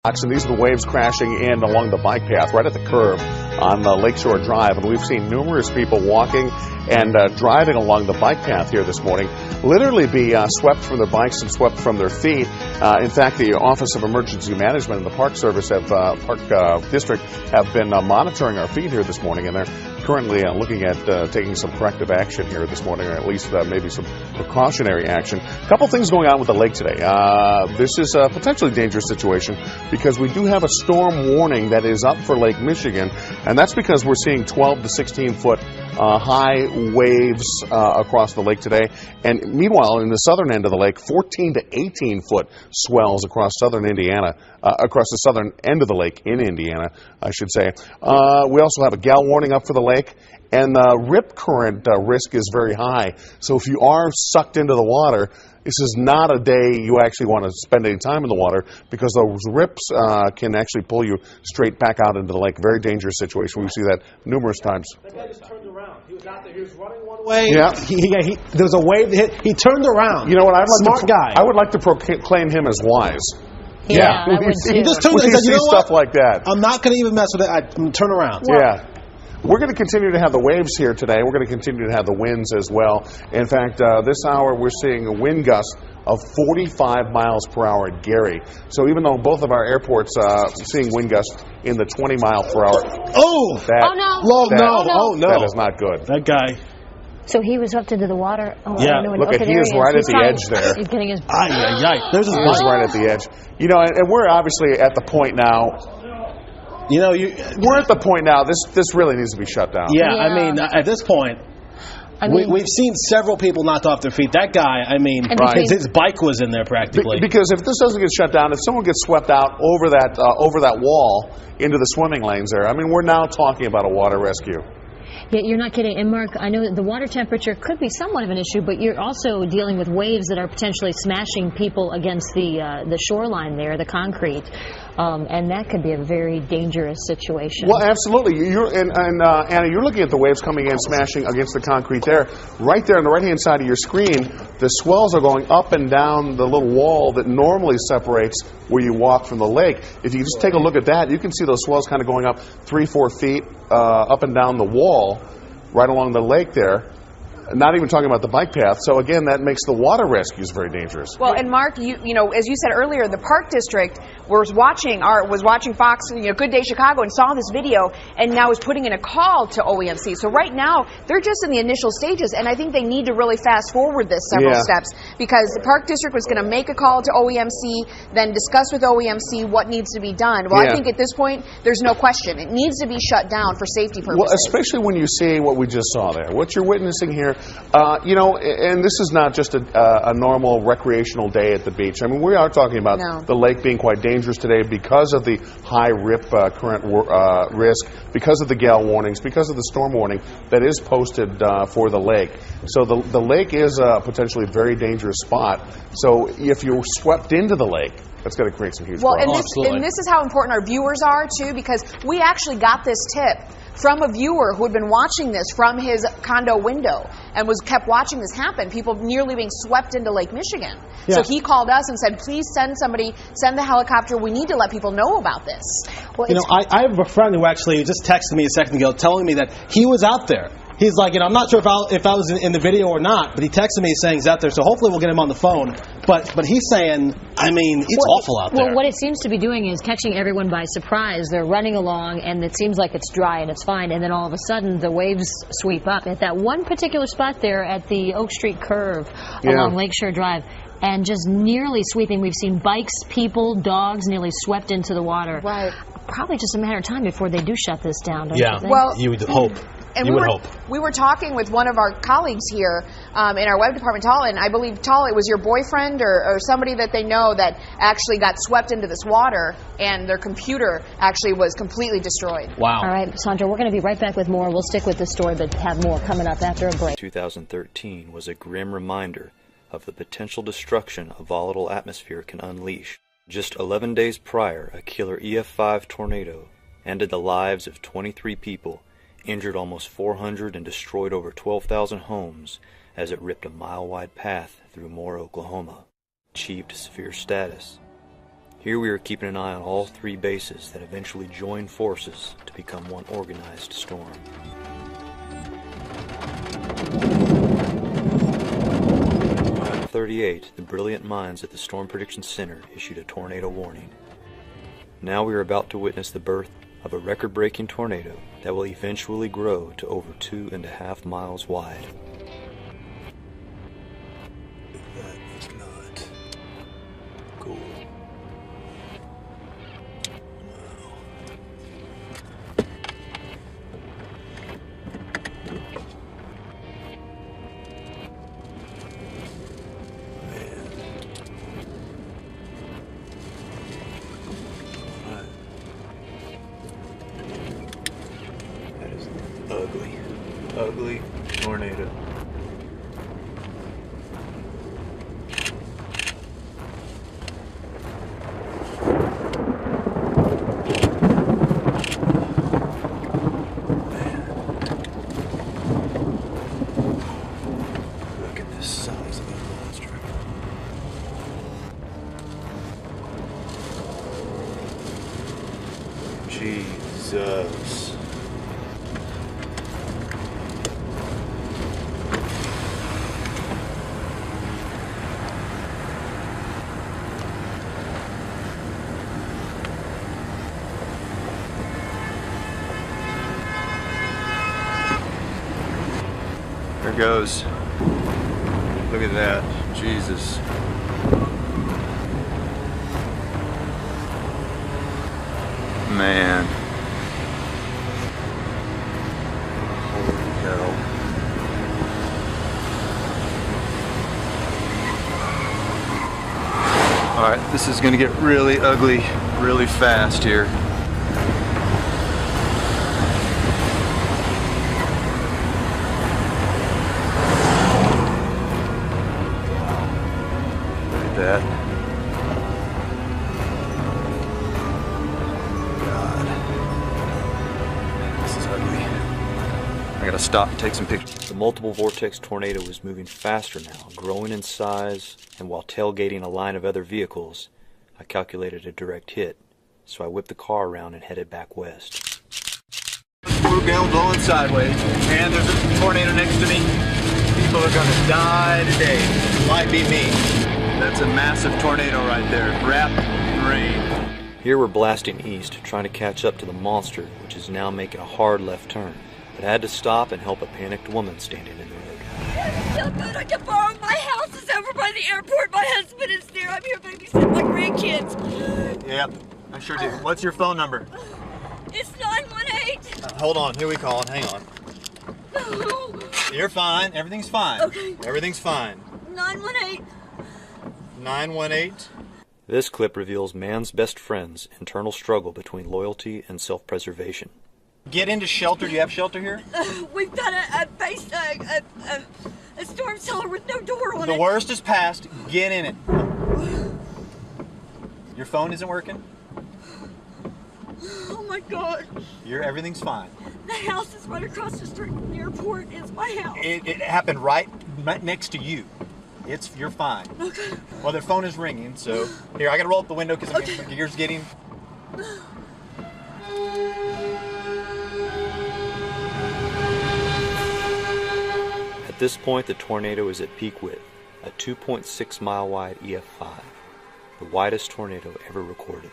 And these are the waves crashing in along the bike path right at the curve on Lakeshore Drive. And we've seen numerous people walking and driving along the bike path here this morning literally be swept from their bikes and swept from their feet. In fact, the Office of Emergency Management and the Park Service Park District have been monitoring our feed here this morning, and they're currently looking at taking some corrective action here this morning, or at least maybe some precautionary action. A couple things going on with the lake today. This is a potentially dangerous situation because we do have a storm warning that is up for Lake Michigan, and that's because we're seeing 12 to 16 foot high waves across the lake today. And meanwhile, in the southern end of the lake, 14 to 18 foot swells across southern Indiana, across the southern end of the lake in Indiana, I should say. We also have a gale warning up for the lake, and the rip current risk is very high. So if you are sucked into the water, this is not a day you actually want to spend any time in the water, because those rips can actually pull you straight back out into the lake. Very dangerous situation. We see that numerous times. That guy just turned around. He was out there. He was running one way. Yeah. There was a wave that hit. He turned around. You know what? Smart guy. I would like to proclaim him as wise. Yeah, I would too. He just turned when around. you see stuff like that. I'm not going to even mess with it. I'm going to turn around. Yeah. We're going to continue to have the waves here today. We're going to continue to have the winds as well. In fact, this hour we're seeing a wind gust of 45 miles per hour at Gary. So even though both of our airports seeing wind gusts in the 20 mile per hour. Oh! That is not good. That guy. So he was swept into the water. Oh, yeah. Look at, he is right at the edge there. He's getting his... There's his He's right at the edge. You know, and we're obviously at the point now. You know, we're at the point now. This really needs to be shut down. Yeah, I mean, at this point, we've seen several people knocked off their feet. That guy, I mean, his bike was in there practically. Because if this doesn't get shut down, if someone gets swept out over that wall into the swimming lanes there, I mean, we're now talking about a water rescue. Yeah, you're not kidding. And Mark, I know that the water temperature could be somewhat of an issue, but you're also dealing with waves that are potentially smashing people against the shoreline there, the concrete. And that could be a very dangerous situation. Well, absolutely. Anna, you're looking at the waves coming in, smashing against the concrete there. Right there on the right-hand side of your screen, the swells are going up and down the little wall that normally separates where you walk from the lake. If you just take a look at that, you can see those swells kind of going up 3-4 feet up and down the wall right along the lake there. Not even talking about the bike path. So again, that makes the water rescues very dangerous. Well, and Mark, you know, as you said earlier, the Park District was watching Fox, Good Day Chicago, and saw this video, and now is putting in a call to OEMC. So right now, they're just in the initial stages, and I think they need to really fast forward this several steps, because the Park District was going to make a call to OEMC, then discuss with OEMC what needs to be done. Well, I think at this point, there's no question. It needs to be shut down for safety purposes. Well, especially when you see what we just saw there. What you're witnessing here, and this is not just a normal recreational day at the beach. I mean, we are talking about the lake being quite dangerous today because of the high rip current risk, because of the gale warnings, because of the storm warning that is posted for the lake. So the lake is a potentially very dangerous spot. So if you're swept into the lake, that's going to create some huge problems. And this is how important our viewers are, too, because we actually got this tip from a viewer who had been watching this from his condo window and kept watching this happen, people nearly being swept into Lake Michigan. Yeah. So he called us and said, please send the helicopter. We need to let people know about this. Well, I have a friend who actually just texted me a second ago telling me that he was out there. He's like, I'm not sure if I was in the video or not, but he texted me saying he's out there, so hopefully we'll get him on the phone. But he's saying, I mean, it's awful out there. Well, what it seems to be doing is catching everyone by surprise. They're running along, and it seems like it's dry and it's fine, and then all of a sudden the waves sweep up. At that one particular spot there at the Oak Street curve along Lakeshore Drive, and just nearly sweeping. We've seen bikes, people, dogs nearly swept into the water. Right. Probably just a matter of time before they do shut this down, don't you think? Well, you would hope. And we were talking with one of our colleagues here in our web department, Tala, and I believe, Tala, it was your boyfriend or somebody that they know that actually got swept into this water, and their computer actually was completely destroyed. Wow. All right, Sandra, we're going to be right back with more. We'll stick with this story, but have more coming up after a break. 2013 was a grim reminder of the potential destruction a volatile atmosphere can unleash. Just 11 days prior, a killer EF5 tornado ended the lives of 23 people, injured almost 400, and destroyed over 12,000 homes as it ripped a mile-wide path through Moore, Oklahoma. Achieved severe status. Here we are keeping an eye on all three bases that eventually join forces to become one organized storm. At 38, the brilliant minds at the Storm Prediction Center issued a tornado warning. Now we are about to witness the birth of a record-breaking tornado that will eventually grow to over 2.5 miles wide. That is not cool. Ugly tornado. Look at this size of that monster. Jesus. There goes. Look at that. Jesus. Man. Holy cow. Alright, this is gonna get really ugly really fast here. That. God. This is ugly. I gotta stop and take some pictures. The multiple vortex tornado was moving faster now, growing in size, and while tailgating a line of other vehicles, I calculated a direct hit, so I whipped the car around and headed back west. Blue gale blowing sideways, and there's a tornado next to me. People are gonna die today. Might be me. That's a massive tornado right there. Rapid rain. Here we're blasting east, trying to catch up to the monster, which is now making a hard left turn. But I had to stop and help a panicked woman standing in the road. So good I can borrow. My house is over by the airport. My husband is there. I'm here babysitting my grandkids. Yep, I sure do. What's your phone number? It's 918. Hold on, here we call it. Hang on. No. You're fine. Everything's fine. Okay. Everything's fine. 918. 918. This clip reveals man's best friend's internal struggle between loyalty and self-preservation. Get into shelter. Do you have shelter here? We've got a storm cellar with no door on it. The worst is past. Get in it. Your phone isn't working? Oh my God. Everything's fine. The house is right across the street from the airport. It's my house. It happened right next to you. You're fine. Okay. Well, their phone is ringing, so here I gotta roll up the window because my gear's getting. At this point, the tornado is at peak width, a 2.6 mile wide EF5, the widest tornado ever recorded.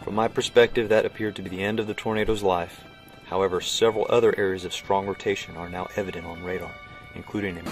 From my perspective, that appeared to be the end of the tornado's life. However, several other areas of strong rotation are now evident on radar, including a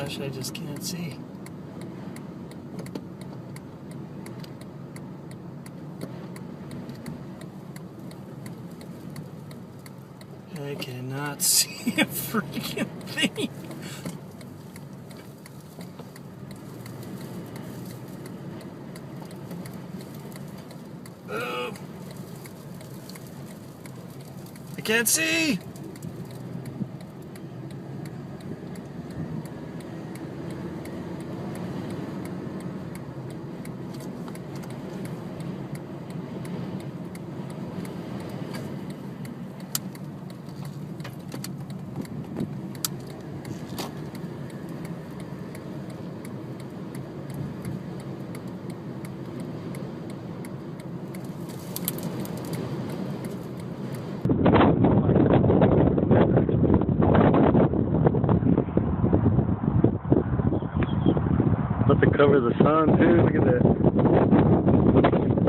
gosh, I just can't see. I cannot see a freaking thing. Oh. I can't see. Let it cover the sun too. Look at that.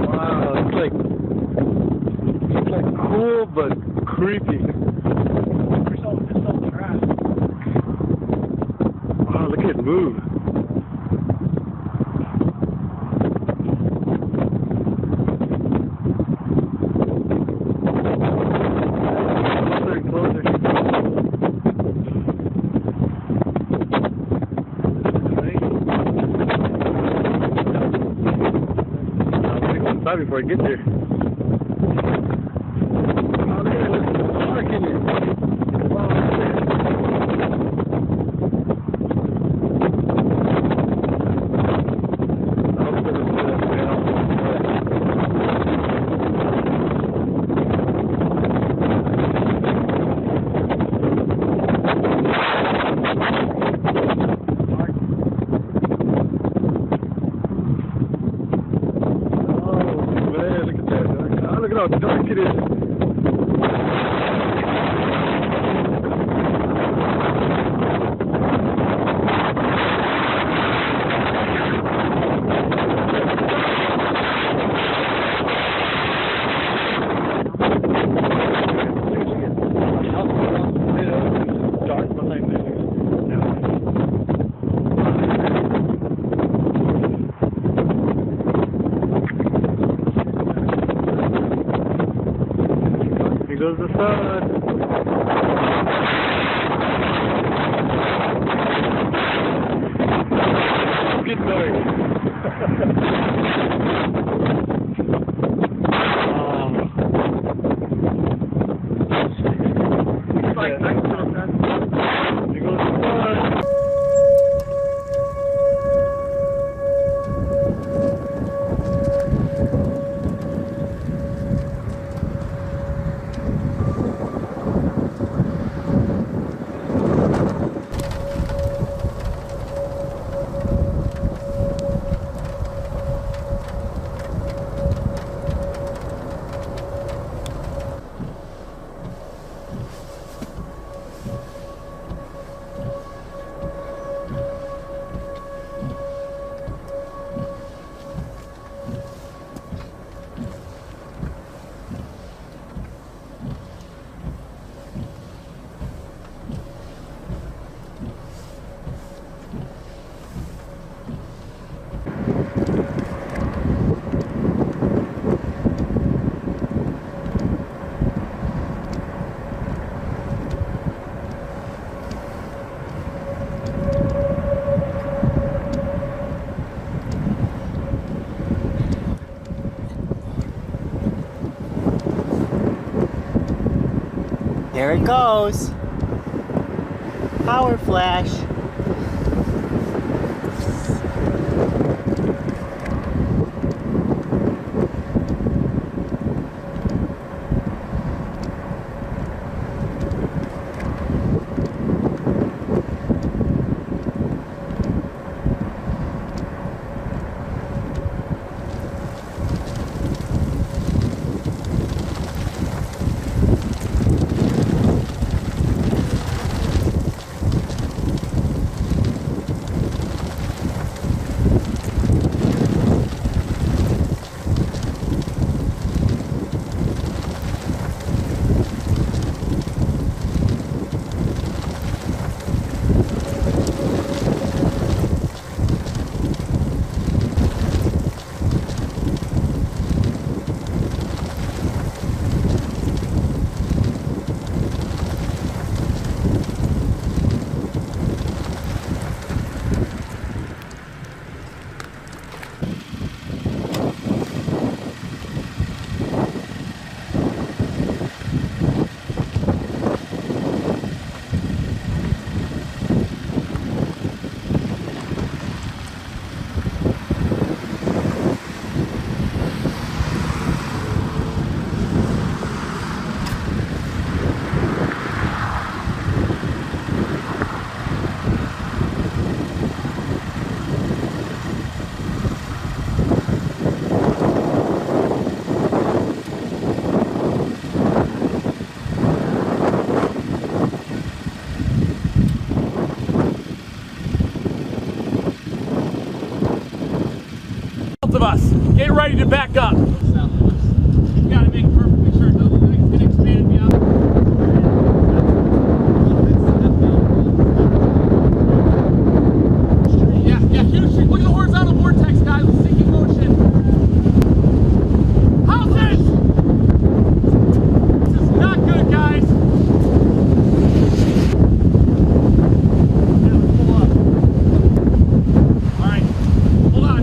Wow, it's like cool but creepy. Wow, look at it move. Closer. Before I get there. Oh, look at it, there's dark in it. Wow, look at look at how dark it is. Dark behind there. Here goes the sun. Good night. Here goes the sun. There it goes. Power flash. Get ready to back up. You gotta make perfectly sure nothing's gonna expand me out. Yeah, huge street. Look at the horizontal vortex, guys. The sinking motion. Houses! This is not good, guys. Yeah, let's pull up. All right, hold on.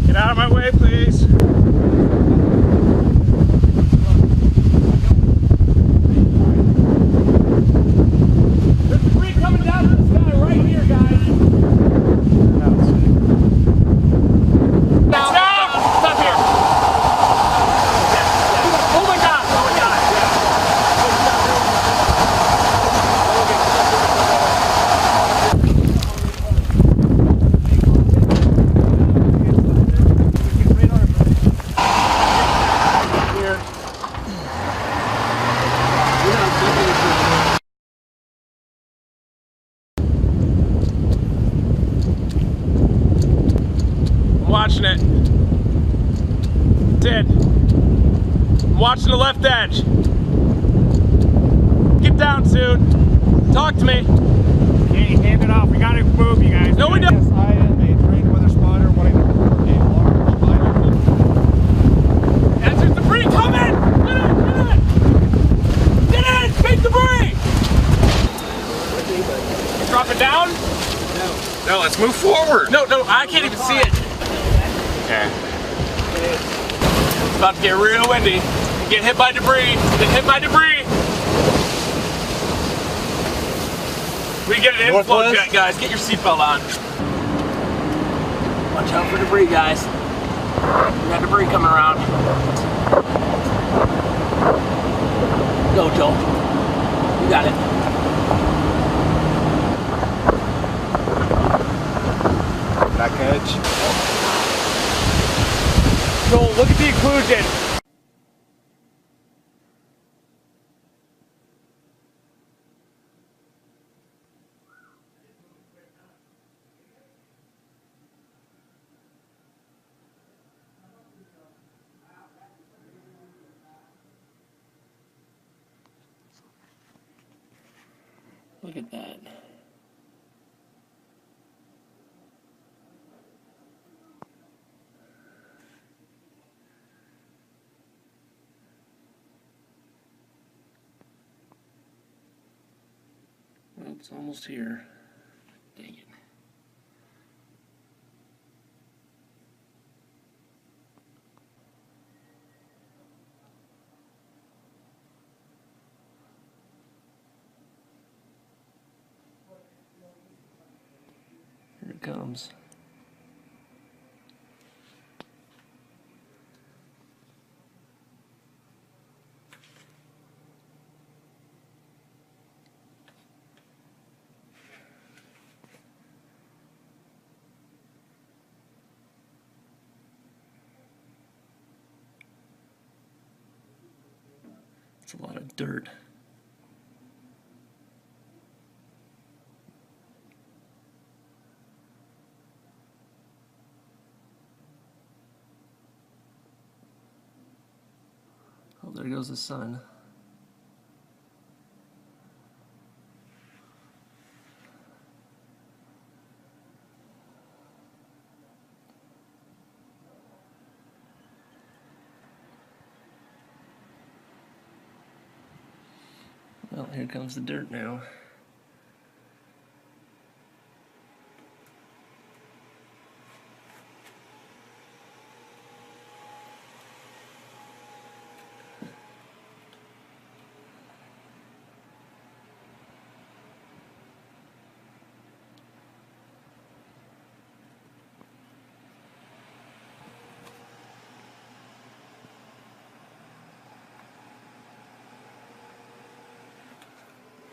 Get out of my way, please. There's debris coming down to the sky right here, guys. Stop here. Oh my God. Oh my God. I'm watching it. Dead. I'm watching the left edge. Get down soon. Talk to me. Hey, hand it off. We gotta move, you guys. No, we don't. Yes, I am a trained weather spotter wanting to report a large spider. That's debris coming! Get in! Get in! Get in! Big debris! Drop it down? No, let's move forward. No, I can't even see it. Okay. It's about to get real windy. Get hit by debris. Get hit by debris. We get an inflow jet, guys. Get your seatbelt on. Watch out for debris, guys. We got debris coming around. Go, Joel. You got it. Back edge. Joel, look at the occlusion. Look at that. Well, it's almost here. Dang it. Here it comes. It's a lot of dirt. Oh, there goes the sun. Well, here comes the dirt now.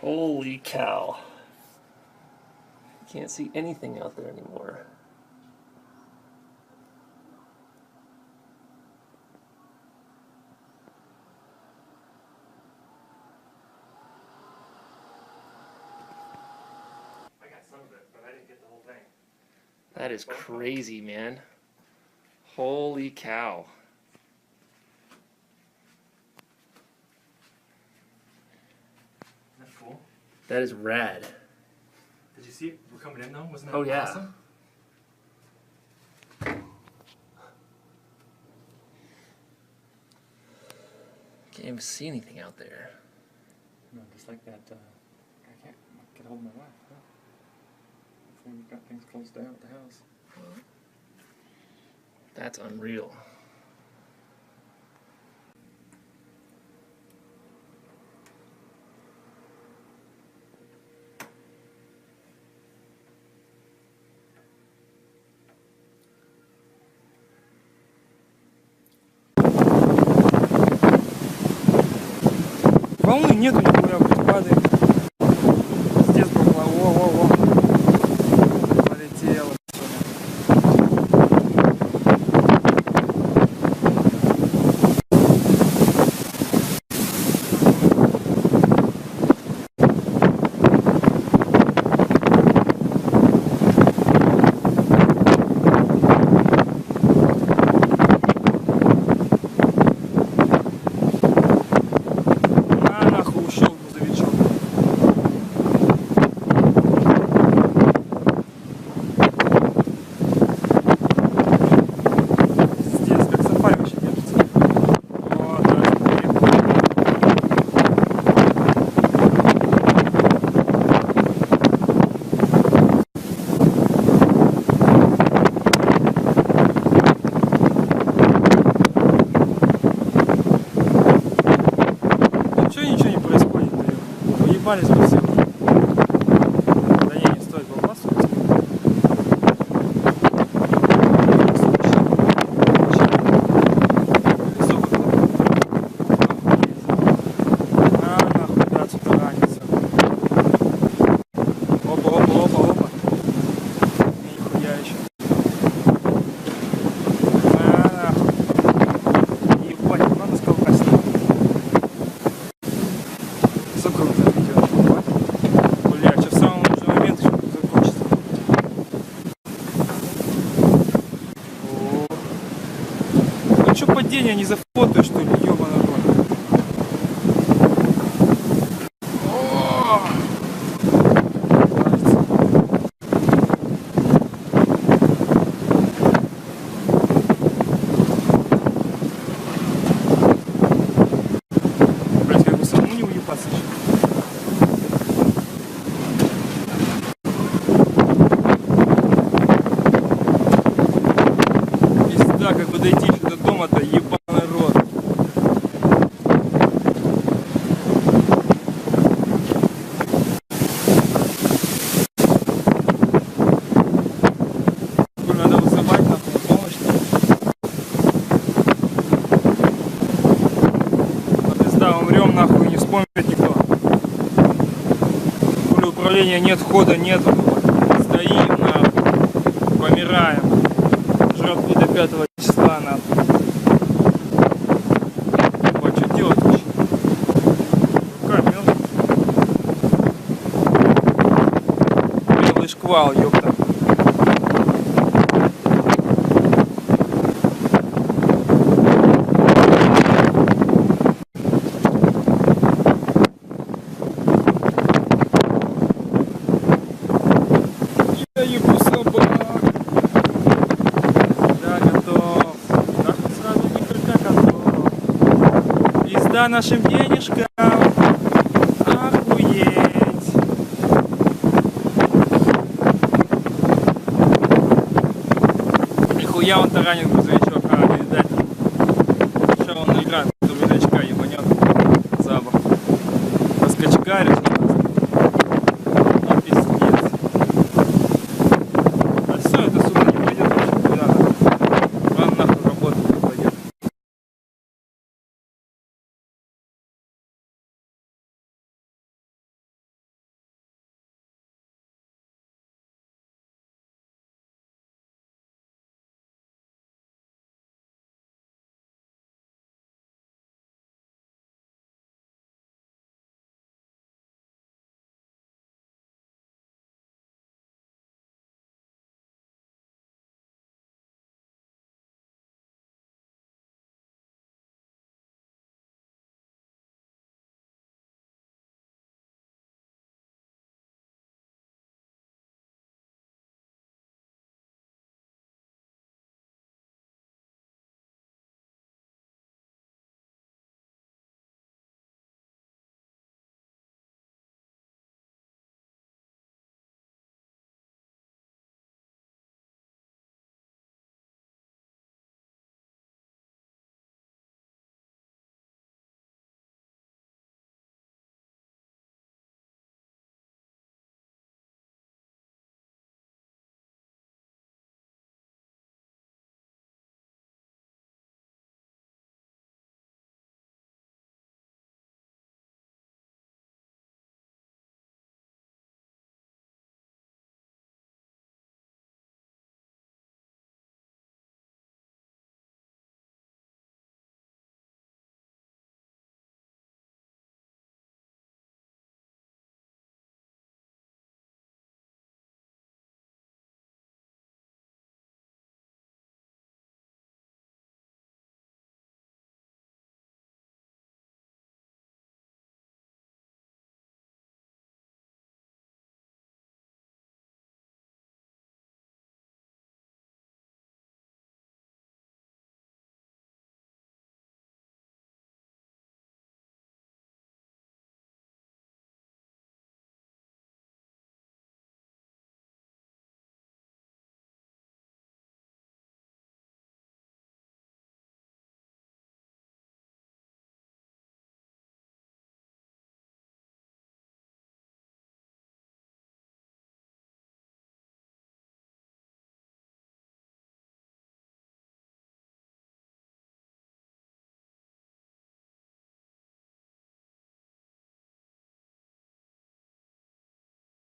Holy cow. Can't see anything out there anymore. That is crazy, man. Holy cow. Isn't that cool? That is rad. Did you see it? We're coming in though? Wasn't that Oh, yeah. awesome? Can't even see anything out there. No, just like that, I can't get hold of my wife. Huh? Hopefully we've got things closed down at the house. That's unreal. Волны нету нихуя, блядь, падает. Здесь была, во-во-во. Полетела. Уебались бы все. Да не стоит выбрасывать. А, нахуй, да, отсюда ранится. Опа. Нихуя еще. А, нахуй. Ебать, надо скалкать. Закруто. Падение не зафотаешь, что ли, ёбаный рот. Блять, как бы самому не уебаться еще. Если да, как бы дойти еще до дома-то, ебаный рот. Надо вызывать нахуй помощь. Пизда, умрем нахуй, не вспомнит никто. Пуля управления нет, хода нету. Стоим нахуй, помираем. Жратву до 5 числа нахуй. Ебать, что делать вообще? Рука мёртвая. Белый шквал, ёпта. Я ебу собак. Да, готов. Нахуй сразу никогда готов. Пизда нашим денежкам. Охуеть. Нихуя он таранит грузовичок. А, видать. Сейчас он играет грузовичка, ебанет. Запах. Раскочегаришь.